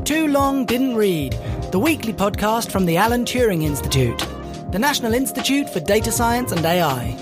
Too Long Didn't Read, the weekly podcast from the Alan Turing Institute, the National Institute for Data Science and AI.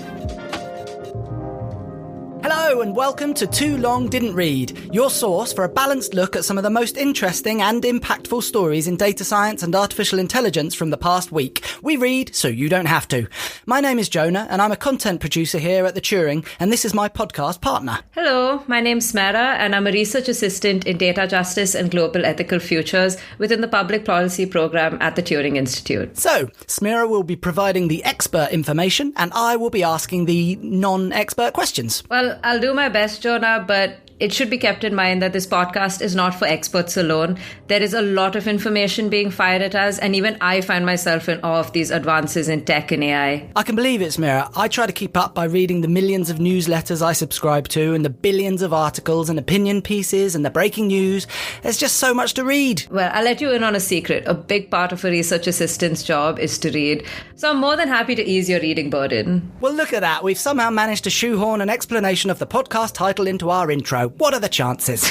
Hello and welcome to Too Long Didn't Read, your source for a balanced look at some of the most interesting and impactful stories in data science and artificial intelligence from the past week. We read so you don't have to. My name is Jonah and I'm a content producer here at the Turing, and this is my podcast partner. Hello, my name's Smera and I'm a research assistant in data justice and global ethical futures within the public policy program at the Turing Institute. So, Smera will be providing the expert information and I will be asking the non-expert questions. Well, I'll do my best, Jonah, but it should be kept in mind that this podcast is not for experts alone. There is a lot of information being fired at us, and even I find myself in awe of these advances in tech and AI. I can believe it, Smera. I try to keep up by reading the millions of newsletters I subscribe to and the billions of articles and opinion pieces and the breaking news. There's just so much to read. Well, I'll let you in on a secret. A big part of a research assistant's job is to read, so I'm more than happy to ease your reading burden. Well, look at that. We've somehow managed to shoehorn an explanation of the podcast title into our intro. What are the chances?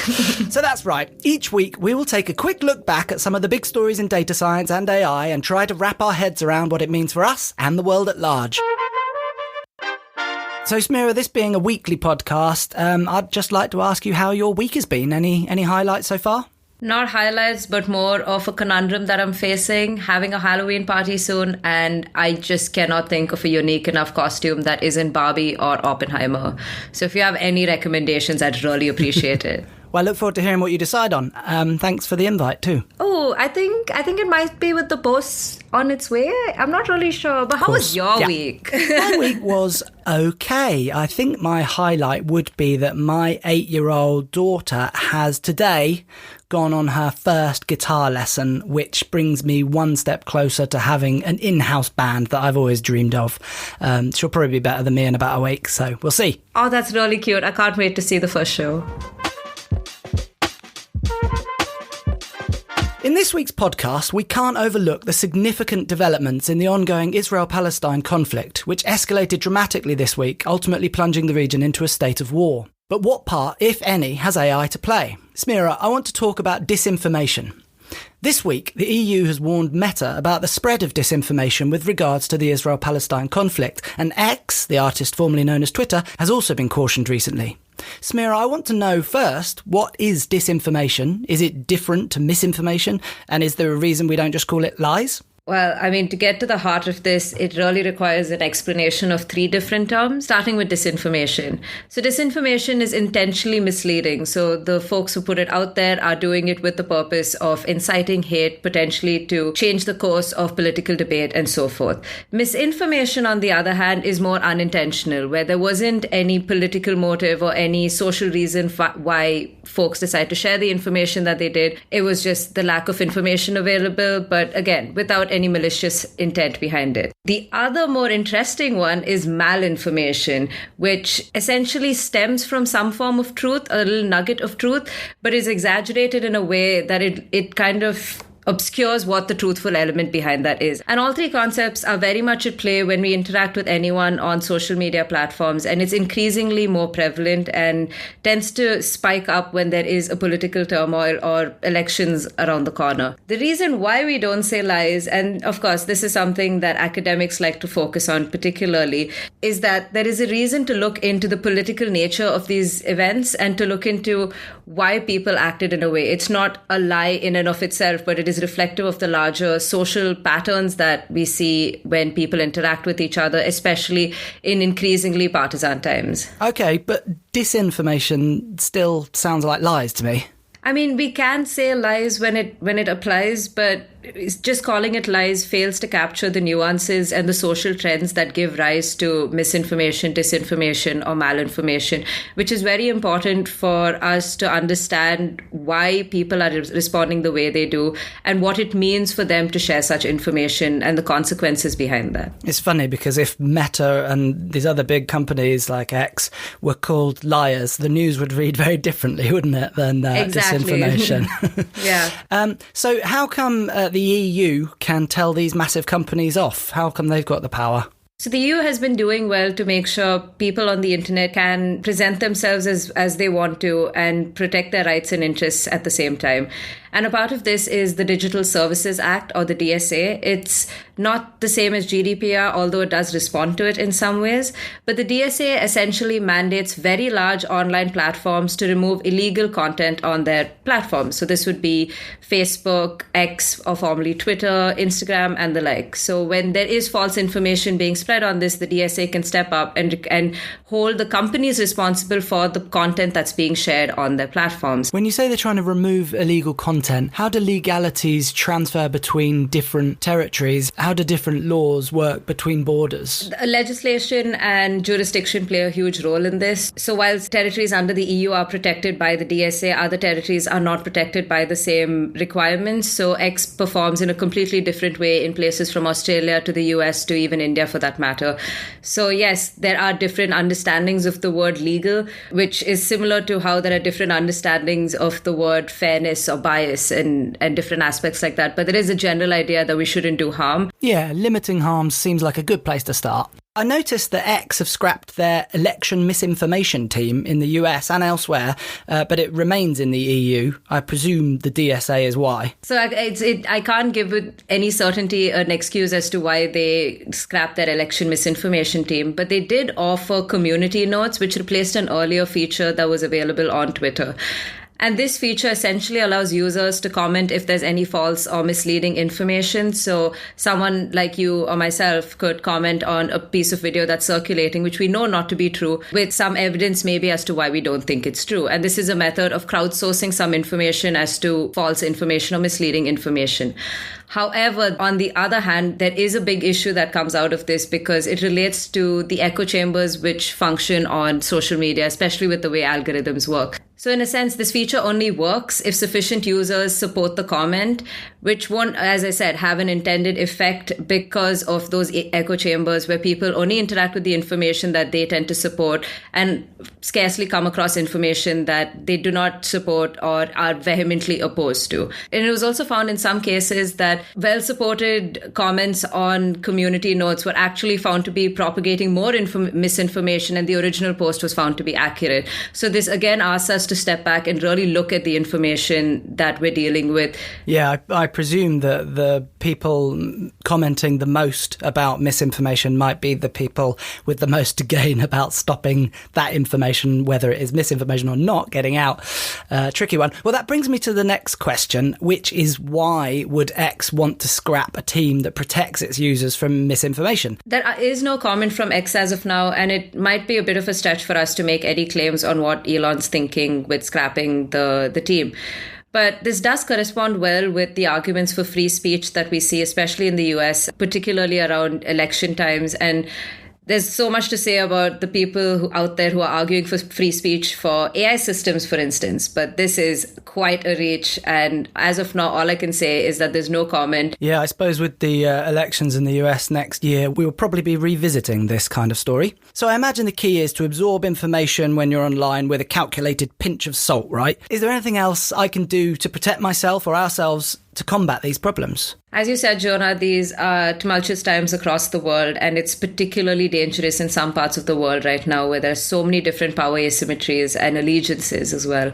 So that's right. Each week, we will take a quick look back at some of the big stories in data science and AI and try to wrap our heads around what it means for us and the world at large. So, Smera, this being a weekly podcast, I'd just like to ask you how your week has been. Any highlights so far? Not highlights, but more of a conundrum that I'm facing, having a Halloween party soon, and I just cannot think of a unique enough costume that isn't Barbie or Oppenheimer. So if you have any recommendations, I'd really appreciate it. Well, I look forward to hearing what you decide on. Thanks for the invite too. Oh, I think it might be with the post on its way. I'm not really sure. But how was your week? My week was okay. I think my highlight would be that my 8-year-old daughter has today gone on her first guitar lesson, which brings me one step closer to having an in-house band that I've always dreamed of. She'll probably be better than me in about a week, so we'll see. Oh, that's really cute. I can't wait to see the first show. In this week's podcast, we can't overlook the significant developments in the ongoing Israel-Palestine conflict, which escalated dramatically this week, ultimately plunging the region into a state of war. But what part, if any, has AI to play? Smera, I want to talk about disinformation. This week, the EU has warned Meta about the spread of disinformation with regards to the Israel-Palestine conflict, and X, the artist formerly known as Twitter, has also been cautioned recently. Smera, I want to know first, what is disinformation? Is it different to misinformation? And is there a reason we don't just call it lies? Well, I mean, to get to the heart of this, it really requires an explanation of 3 different terms, starting with disinformation. So disinformation is intentionally misleading. So the folks who put it out there are doing it with the purpose of inciting hate, potentially to change the course of political debate and so forth. Misinformation, on the other hand, is more unintentional, where there wasn't any political motive or any social reason why folks decide to share the information that they did. It was just the lack of information available, but again, without any malicious intent behind it. The other more interesting one is malinformation, which essentially stems from some form of truth, a little nugget of truth, but is exaggerated in a way that it kind of obscures what the truthful element behind that is. And all 3 concepts are very much at play when we interact with anyone on social media platforms, and it's increasingly more prevalent and tends to spike up when there is a political turmoil or elections around the corner. The reason why we don't say lies, and of course this is something that academics like to focus on particularly, is that there is a reason to look into the political nature of these events and to look into why people acted in a way. It's not a lie in and of itself, but it is reflective of the larger social patterns that we see when people interact with each other, especially in increasingly partisan times. Okay, but disinformation still sounds like lies to me. I mean, we can say lies when it applies, but just calling it lies fails to capture the nuances and the social trends that give rise to misinformation, disinformation, or malinformation, which is very important for us to understand why people are responding the way they do and what it means for them to share such information and the consequences behind that. It's funny because if Meta and these other big companies like X were called liars, the news would read very differently, wouldn't it, than disinformation? Yeah. So how come the EU can tell these massive companies off? How come they've got the power? So the EU has been doing well to make sure people on the internet can present themselves as they want to and protect their rights and interests at the same time. And a part of this is the Digital Services Act, or the DSA. It's not the same as GDPR, although it does respond to it in some ways. But the DSA essentially mandates very large online platforms to remove illegal content on their platforms. So this would be Facebook, X, or formerly Twitter, Instagram, and the like. So when there is false information being spread on this, the DSA can step up and hold the companies responsible for the content that's being shared on their platforms. When you say they're trying to remove illegal content, how do legalities transfer between different territories? How do different laws work between borders? Legislation and jurisdiction play a huge role in this. So while territories under the EU are protected by the DSA, other territories are not protected by the same requirements. So X performs in a completely different way in places from Australia to the US to even India for that matter. So yes, there are different understandings of the word legal, which is similar to how there are different understandings of the word fairness or bias and different aspects like that. But there is a general idea that we shouldn't do harm. Yeah, limiting harm seems like a good place to start. I noticed that X have scrapped their election misinformation team in the US and elsewhere, but it remains in the EU. I presume the DSA is why. So I can't give with any certainty an excuse as to why they scrapped their election misinformation team, but they did offer community notes, which replaced an earlier feature that was available on Twitter. And this feature essentially allows users to comment if there's any false or misleading information. So someone like you or myself could comment on a piece of video that's circulating, which we know not to be true, with some evidence maybe as to why we don't think it's true. And this is a method of crowdsourcing some information as to false information or misleading information. However, on the other hand, there is a big issue that comes out of this because it relates to the echo chambers which function on social media, especially with the way algorithms work. So in a sense, this feature only works if sufficient users support the comment, which won't, as I said, have an intended effect because of those echo chambers where people only interact with the information that they tend to support and scarcely come across information that they do not support or are vehemently opposed to. And it was also found in some cases that well-supported comments on community notes were actually found to be propagating more misinformation, and the original post was found to be accurate. So this again asks us to step back and really look at the information that we're dealing with. Yeah, I presume that the people commenting the most about misinformation might be the people with the most to gain about stopping that information, whether it is misinformation or not, getting out. Tricky one. Well, that brings me to the next question, which is why would X want to scrap a team that protects its users from misinformation? There is no comment from X as of now, and it might be a bit of a stretch for us to make any claims on what Elon's thinking with scrapping the team. But this does correspond well with the arguments for free speech that we see, especially in the US, particularly around election times. And there's so much to say about the people out there who are arguing for free speech for AI systems, for instance. But this is quite a reach. And as of now, all I can say is that there's no comment. Yeah, I suppose with the elections in the US next year, we will probably be revisiting this kind of story. So I imagine the key is to absorb information when you're online with a calculated pinch of salt, right? Is there anything else I can do to protect myself or ourselves to combat these problems? As you said, Jonah, these are tumultuous times across the world, and it's particularly dangerous in some parts of the world right now where there's so many different power asymmetries and allegiances as well.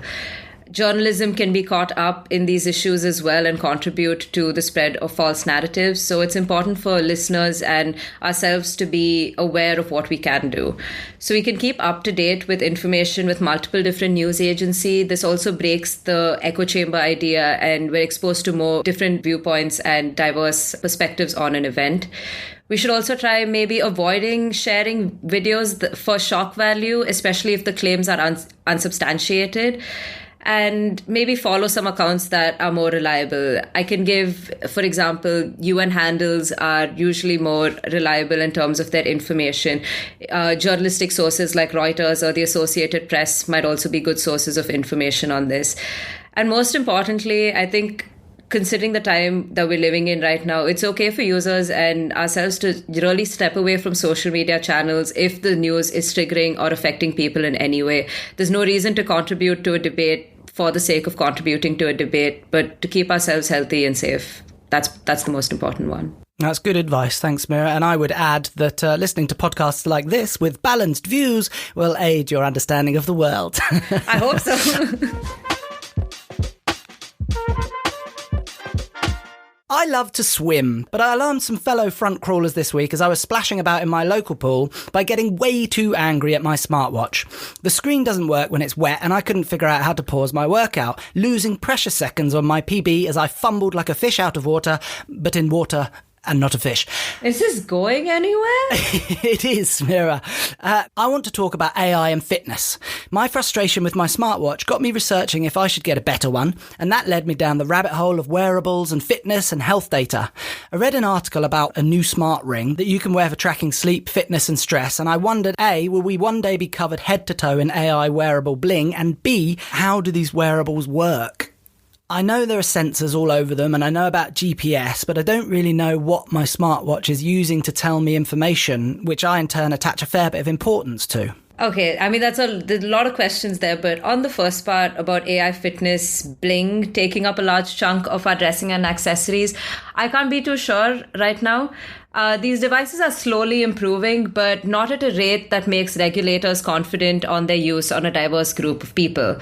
Journalism can be caught up in these issues as well and contribute to the spread of false narratives. So it's important for listeners and ourselves to be aware of what we can do. So we can keep up to date with information with multiple different news agencies. This also breaks the echo chamber idea, and we're exposed to more different viewpoints and diverse perspectives on an event. We should also try maybe avoiding sharing videos for shock value, especially if the claims are unsubstantiated. And maybe follow some accounts that are more reliable. I can give, for example, UN handles are usually more reliable in terms of their information. Journalistic sources like Reuters or the Associated Press might also be good sources of information on this. And most importantly, I think, considering the time that we're living in right now, it's okay for users and ourselves to really step away from social media channels if the news is triggering or affecting people in any way. There's no reason to contribute to a debate for the sake of contributing to a debate, but to keep ourselves healthy and safe. That's the most important one. That's good advice. Thanks, Mira. And I would add that listening to podcasts like this with balanced views will aid your understanding of the world. I hope so. I love to swim, but I alarmed some fellow front crawlers this week as I was splashing about in my local pool by getting way too angry at my smartwatch. The screen doesn't work when it's wet and I couldn't figure out how to pause my workout, losing precious seconds on my PB as I fumbled like a fish out of water, but in water and not a fish. Is this going anywhere? It is, Mira. I want to talk about AI and fitness. My frustration with my smartwatch got me researching if I should get a better one, and that led me down the rabbit hole of wearables and fitness and health data. I read an article about a new smart ring that you can wear for tracking sleep, fitness and stress, and I wondered, A, will we one day be covered head to toe in AI wearable bling, and B, how do these wearables work? I know there are sensors all over them and I know about GPS, but I don't really know what my smartwatch is using to tell me information, which I in turn attach a fair bit of importance to. Okay, I mean, there's a lot of questions there, but on the first part about AI fitness bling taking up a large chunk of our dressing and accessories, I can't be too sure right now. These devices are slowly improving, but not at a rate that makes regulators confident on their use on a diverse group of people.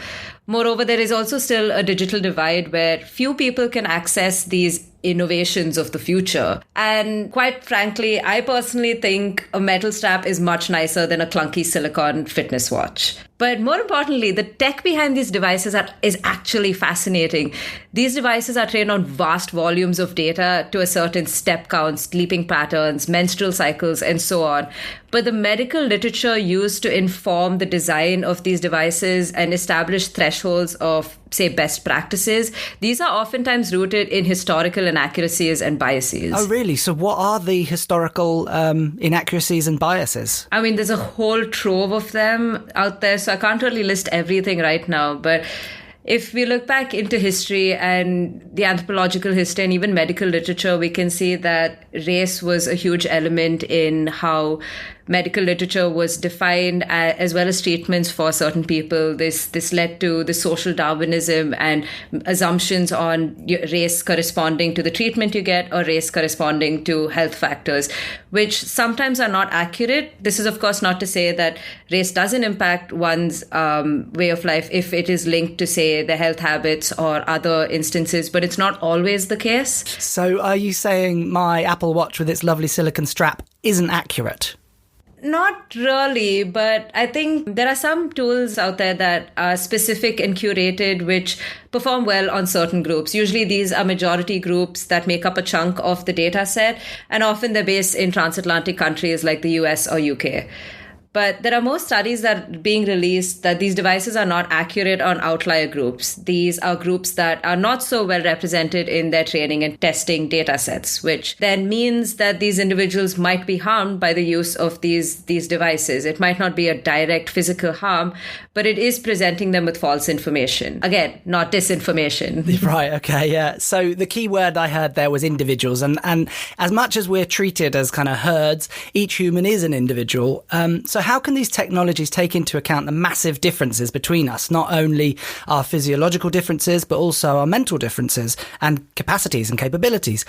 Moreover, there is also still a digital divide where few people can access these innovations of the future. And quite frankly, I personally think a metal strap is much nicer than a clunky silicone fitness watch. But more importantly, the tech behind these devices is actually fascinating. These devices are trained on vast volumes of data to a certain step count, sleeping patterns, menstrual cycles, and so on. But the medical literature used to inform the design of these devices and establish thresholds of, say, best practices, these are oftentimes rooted in historical inaccuracies and biases. Oh, really? So what are the historical inaccuracies and biases? I mean, there's a whole trove of them out there, so I can't really list everything right now, but if we look back into history and the anthropological history and even medical literature, we can see that race was a huge element in how medical literature was defined, as well as treatments for certain people. This led to the social Darwinism and assumptions on race corresponding to the treatment you get or race corresponding to health factors, which sometimes are not accurate. This is, of course, not to say that race doesn't impact one's way of life if it is linked to, say, their health habits or other instances, but it's not always the case. So are you saying my Apple Watch with its lovely silicone strap isn't accurate? Not really, but I think there are some tools out there that are specific and curated, which perform well on certain groups. Usually these are majority groups that make up a chunk of the data set, and often they're based in transatlantic countries like the US or UK. But there are more studies that are being released that these devices are not accurate on outlier groups. These are groups that are not so well represented in their training and testing data sets, which then means that these individuals might be harmed by the use of these devices. It might not be a direct physical harm, but it is presenting them with false information. Again, not disinformation. Right, okay, yeah. So the key word I heard there was individuals. And as much as we're treated as kind of herds, each human is an individual. So how can these technologies take into account the massive differences between us, not only our physiological differences, but also our mental differences and capacities and capabilities?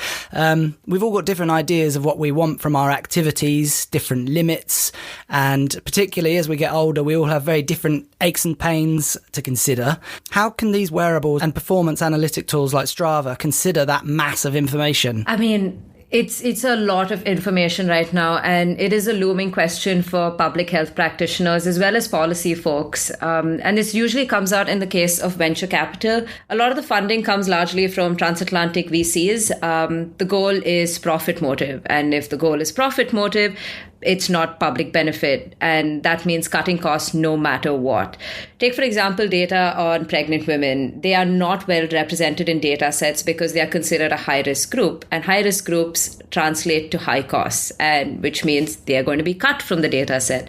We've all got different ideas of what we want from our activities, different limits, and particularly as we get older, we all have very different aches and pains to consider. How can these wearables and performance analytic tools like Strava consider that mass of information? I mean, it's a lot of information right now, and it is a looming question for public health practitioners as well as policy folks. And this usually comes out in the case of venture capital. A lot of the funding comes largely from transatlantic VCs. The goal is profit motive. And if the goal is profit motive, it's not public benefit, and that means cutting costs no matter what. Take, for example, data on pregnant women. They are not well represented in data sets because they are considered a high-risk group, and high-risk groups translate to high costs, and which means they are going to be cut from the data set.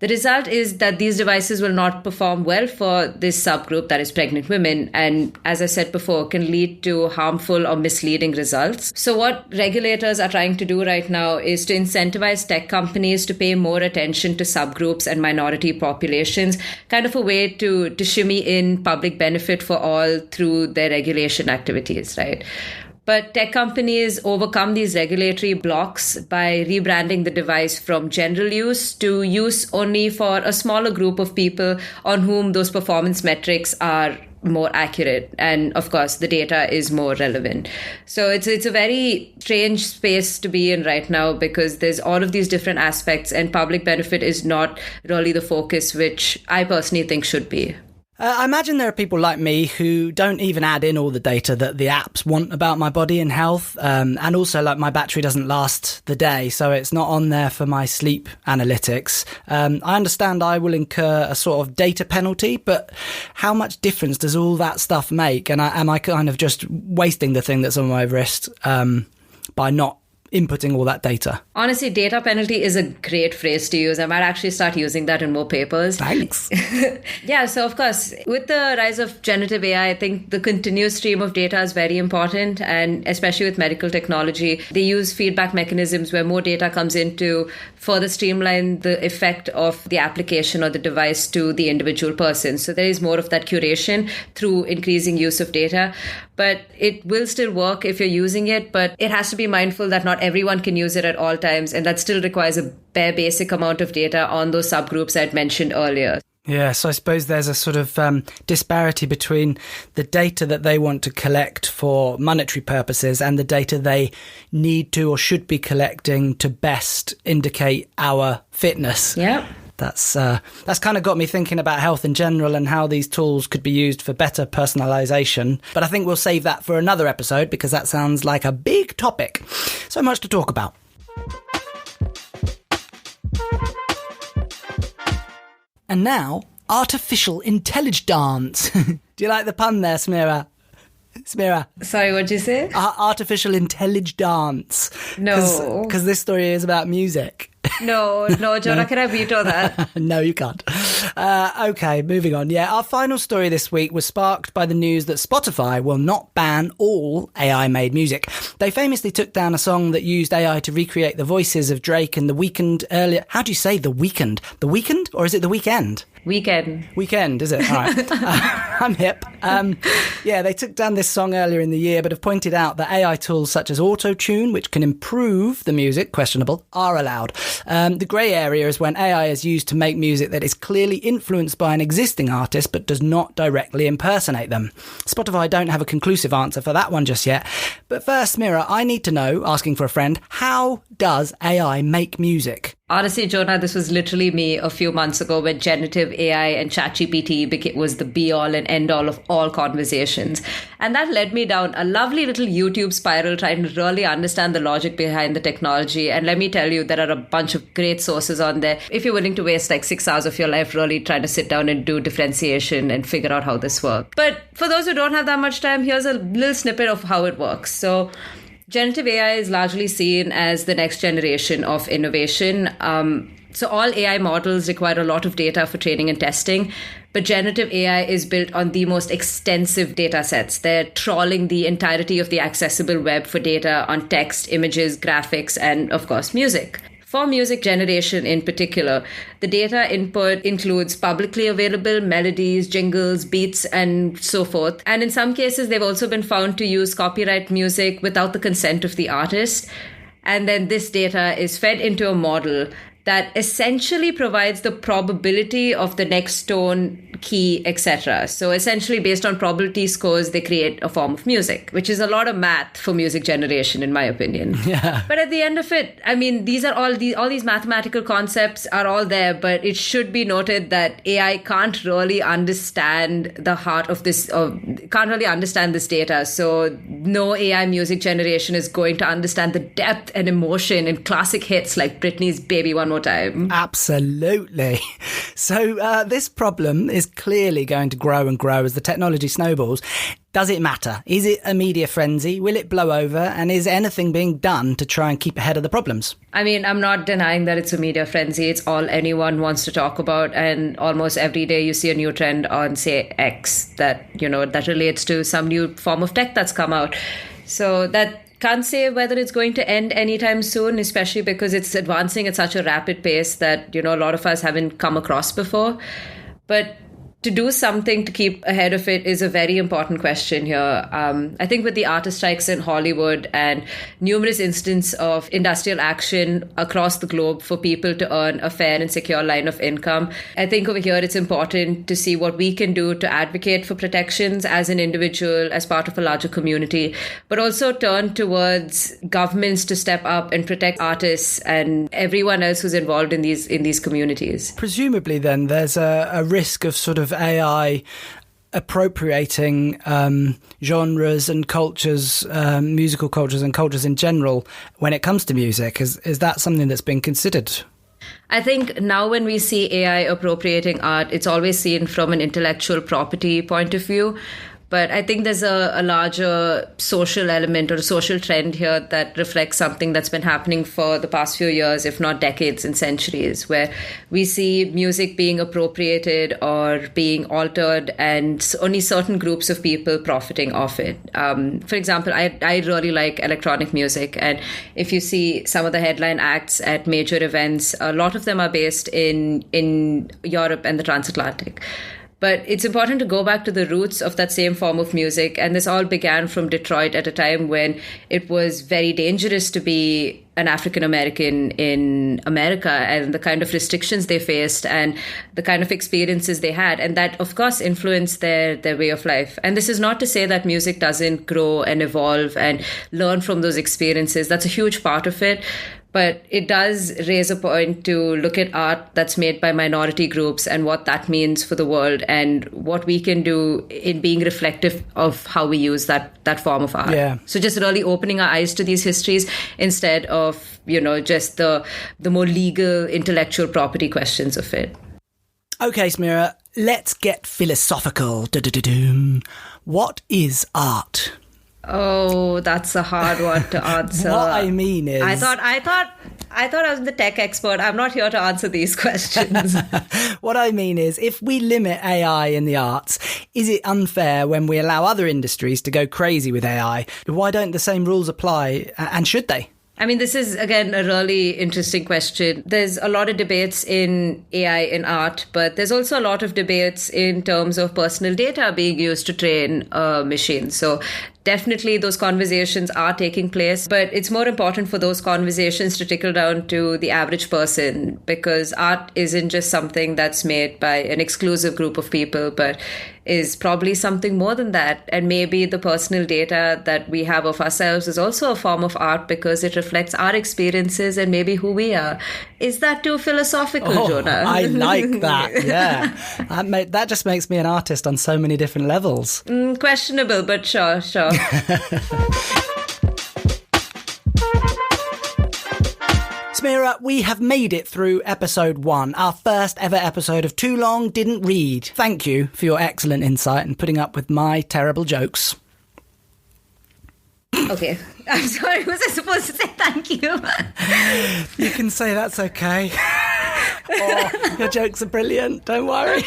The result is that these devices will not perform well for this subgroup, that is pregnant women, and as I said before, can lead to harmful or misleading results. So what regulators are trying to do right now is to incentivize tech companies to pay more attention to subgroups and minority populations, kind of a way to shimmy in public benefit for all through their regulation activities, right? But tech companies overcome these regulatory blocks by rebranding the device from general use to use only for a smaller group of people on whom those performance metrics are more accurate. And of course, the data is more relevant. So it's a very strange space to be in right now because there's all of these different aspects and public benefit is not really the focus, which I personally think should be. I imagine there are people like me who don't even add in all the data that the apps want about my body and health. And also, like, my battery doesn't last the day, so it's not on there for my sleep analytics. I understand I will incur a sort of data penalty, but how much difference does all that stuff make? And am I kind of just wasting the thing that's on my wrist by not inputting all that data? Honestly, data penalty is a great phrase to use. I might actually start using that in more papers. Thanks. Yeah, so of course, with the rise of generative AI, I think the continuous stream of data is very important. And especially with medical technology, they use feedback mechanisms where more data comes in to further streamline the effect of the application or the device to the individual person. So there is more of that curation through increasing use of data. But it will still work if you're using it, but it has to be mindful that not everyone can use it at all times, and that still requires a bare basic amount of data on those subgroups I'd mentioned earlier. Yeah, so I suppose there's a sort of disparity between the data that they want to collect for monetary purposes and the data they need to or should be collecting to best indicate our fitness. Yeah. That's kind of got me thinking about health in general and how these tools could be used for better personalisation. But I think we'll save that for another episode because that sounds like a big topic. So much to talk about. And now, artificial IntelligDANCE. Do you like the pun there, Smira? Sorry, what'd you say? Artificial IntelligDANCE. No. Because this story is about music. No, Jonah, can I veto that? No, you can't. Okay, moving on. Yeah, our final story this week was sparked by the news that Spotify will not ban all AI-made music. They famously took down a song that used AI to recreate the voices of Drake and The Weeknd earlier. How do you say The Weeknd? The Weeknd, or is it The Weekend? Weekend, is it? All right. I'm hip. Yeah, they took down this song earlier in the year, but have pointed out that AI tools such as auto-tune, which can improve the music, questionable, are allowed. The grey area is when AI is used to make music that is clearly influenced by an existing artist, but does not directly impersonate them. Spotify don't have a conclusive answer for that one just yet. But first, Mira, I need to know, asking for a friend, how does AI make music? Honestly, Jonah, this was literally me a few months ago when generative AI and ChatGPT was the be-all and end-all of all conversations. And that led me down a lovely little YouTube spiral trying to really understand the logic behind the technology. And let me tell you, there are a bunch of great sources on there. If you're willing to waste like 6 hours of your life really trying to sit down and do differentiation and figure out how this works. But for those who don't have that much time, here's a little snippet of how it works. So generative AI is largely seen as the next generation of innovation. So all AI models require a lot of data for training and testing, but generative AI is built on the most extensive data sets. They're trawling the entirety of the accessible web for data on text, images, graphics, and of course, music. For music generation in particular, the data input includes publicly available melodies, jingles, beats, and so forth. And in some cases, they've also been found to use copyright music without the consent of the artist. And then this data is fed into a model that essentially provides the probability of the next tone, key, etc. So essentially based on probability scores, they create a form of music, which is a lot of math for music generation, in my opinion. Yeah. But at the end of it, I mean, these are all these mathematical concepts are all there, but it should be noted that AI can't really understand the heart of this, can't really understand this data. So no AI music generation is going to understand the depth and emotion in classic hits like Britney's Baby One More Time. Absolutely. So this problem is clearly going to grow and grow as the technology snowballs. Does it matter? Is it a media frenzy? Will it blow over? And is anything being done to try and keep ahead of the problems? I mean, I'm not denying that it's a media frenzy. It's all anyone wants to talk about. And almost every day you see a new trend on, say, X that relates to some new form of tech that's come out. So that can't say whether it's going to end anytime soon, especially because it's advancing at such a rapid pace that, a lot of us haven't come across before. But to do something to keep ahead of it is a very important question here. I think with the artist strikes in Hollywood and numerous instances of industrial action across the globe for people to earn a fair and secure line of income, I think over here it's important to see what we can do to advocate for protections as an individual, as part of a larger community, but also turn towards governments to step up and protect artists and everyone else who's involved in these communities. Presumably then there's a risk of sort of AI appropriating genres and cultures, musical cultures and cultures in general when it comes to music. Is that something that's been considered? I think now when we see AI appropriating art, it's always seen from an intellectual property point of view. But I think there's a larger social element or a social trend here that reflects something that's been happening for the past few years, if not decades and centuries, where we see music being appropriated or being altered and only certain groups of people profiting off it. For example, I really like electronic music. And if you see some of the headline acts at major events, a lot of them are based in Europe and the transatlantic. But it's important to go back to the roots of that same form of music. And this all began from Detroit at a time when it was very dangerous to be an African American in America, and the kind of restrictions they faced and the kind of experiences they had. And that, of course, influenced their way of life. And this is not to say that music doesn't grow and evolve and learn from those experiences. That's a huge part of it. But it does raise a point to look at art that's made by minority groups and what that means for the world and what we can do in being reflective of how we use that form of art. Yeah. So just really opening our eyes to these histories instead of, just the more legal, intellectual property questions of it. Okay, Smira, let's get philosophical. What is art? Oh, that's a hard one to answer. What I mean is, I thought I was the tech expert. I'm not here to answer these questions. What I mean is, if we limit AI in the arts, is it unfair when we allow other industries to go crazy with AI? Why don't the same rules apply, and should they? I mean, this is, again, a really interesting question. There's a lot of debates in AI in art, but there's also a lot of debates in terms of personal data being used to train a machine. So definitely those conversations are taking place, but it's more important for those conversations to trickle down to the average person, because art isn't just something that's made by an exclusive group of people, but is probably something more than that. And maybe the personal data that we have of ourselves is also a form of art because it reflects our experiences and maybe who we are. Is that too philosophical, Jonah? I like that, yeah. That just makes me an artist on so many different levels. Questionable, but sure. Smira, we have made it through episode 1, our first ever episode of Too Long Didn't Read. Thank you for your excellent insight and putting up with my terrible jokes. Okay, I'm sorry, was I supposed to say thank you? You can say that's okay. Oh, your jokes are brilliant, don't worry.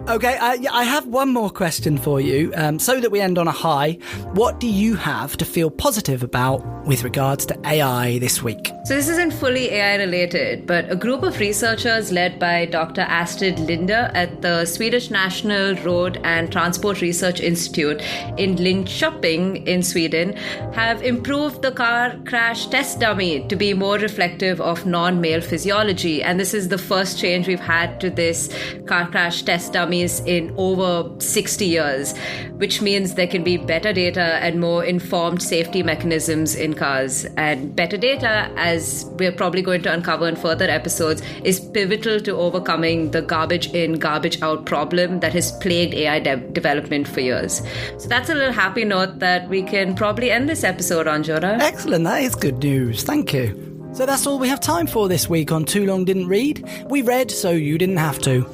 Okay, I have one more question for you, so that we end on a high. What do you have to feel positive about with regards to AI this week? So this isn't fully AI related, but a group of researchers led by Dr. Astrid Linder at the Swedish National Road and Transport Research Institute in Linköping in Sweden have improved the car crash test dummy to be more reflective of non-male physiology. And this is the first change we've had to this car crash test dummies in over 60 years, which means there can be better data and more informed safety mechanisms in cars. And better data, as we're probably going to uncover in further episodes, is pivotal to overcoming the garbage in, garbage out problem that has plagued AI development for years. So that's a little happy note that we can probably end this episode on, Jonah. Excellent, that is good news. Thank you. So that's all we have time for this week on Too Long Didn't Read. We read so you didn't have to.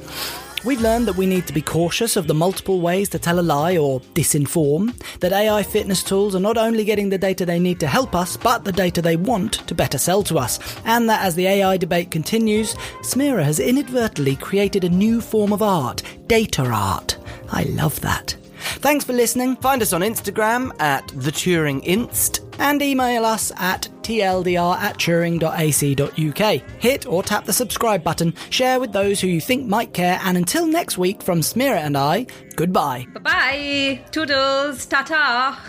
We've learned that we need to be cautious of the multiple ways to tell a lie or disinform, that AI fitness tools are not only getting the data they need to help us, but the data they want to better sell to us, and that as the AI debate continues, Smira has inadvertently created a new form of art, data art. I love that. Thanks for listening. Find us on Instagram at @TheTuringInst and email us at tldr@turing.ac.uk. Hit or tap the subscribe button, share with those who you think might care, and until next week from Smira and I, goodbye. Bye-bye. Toodles. Ta-ta.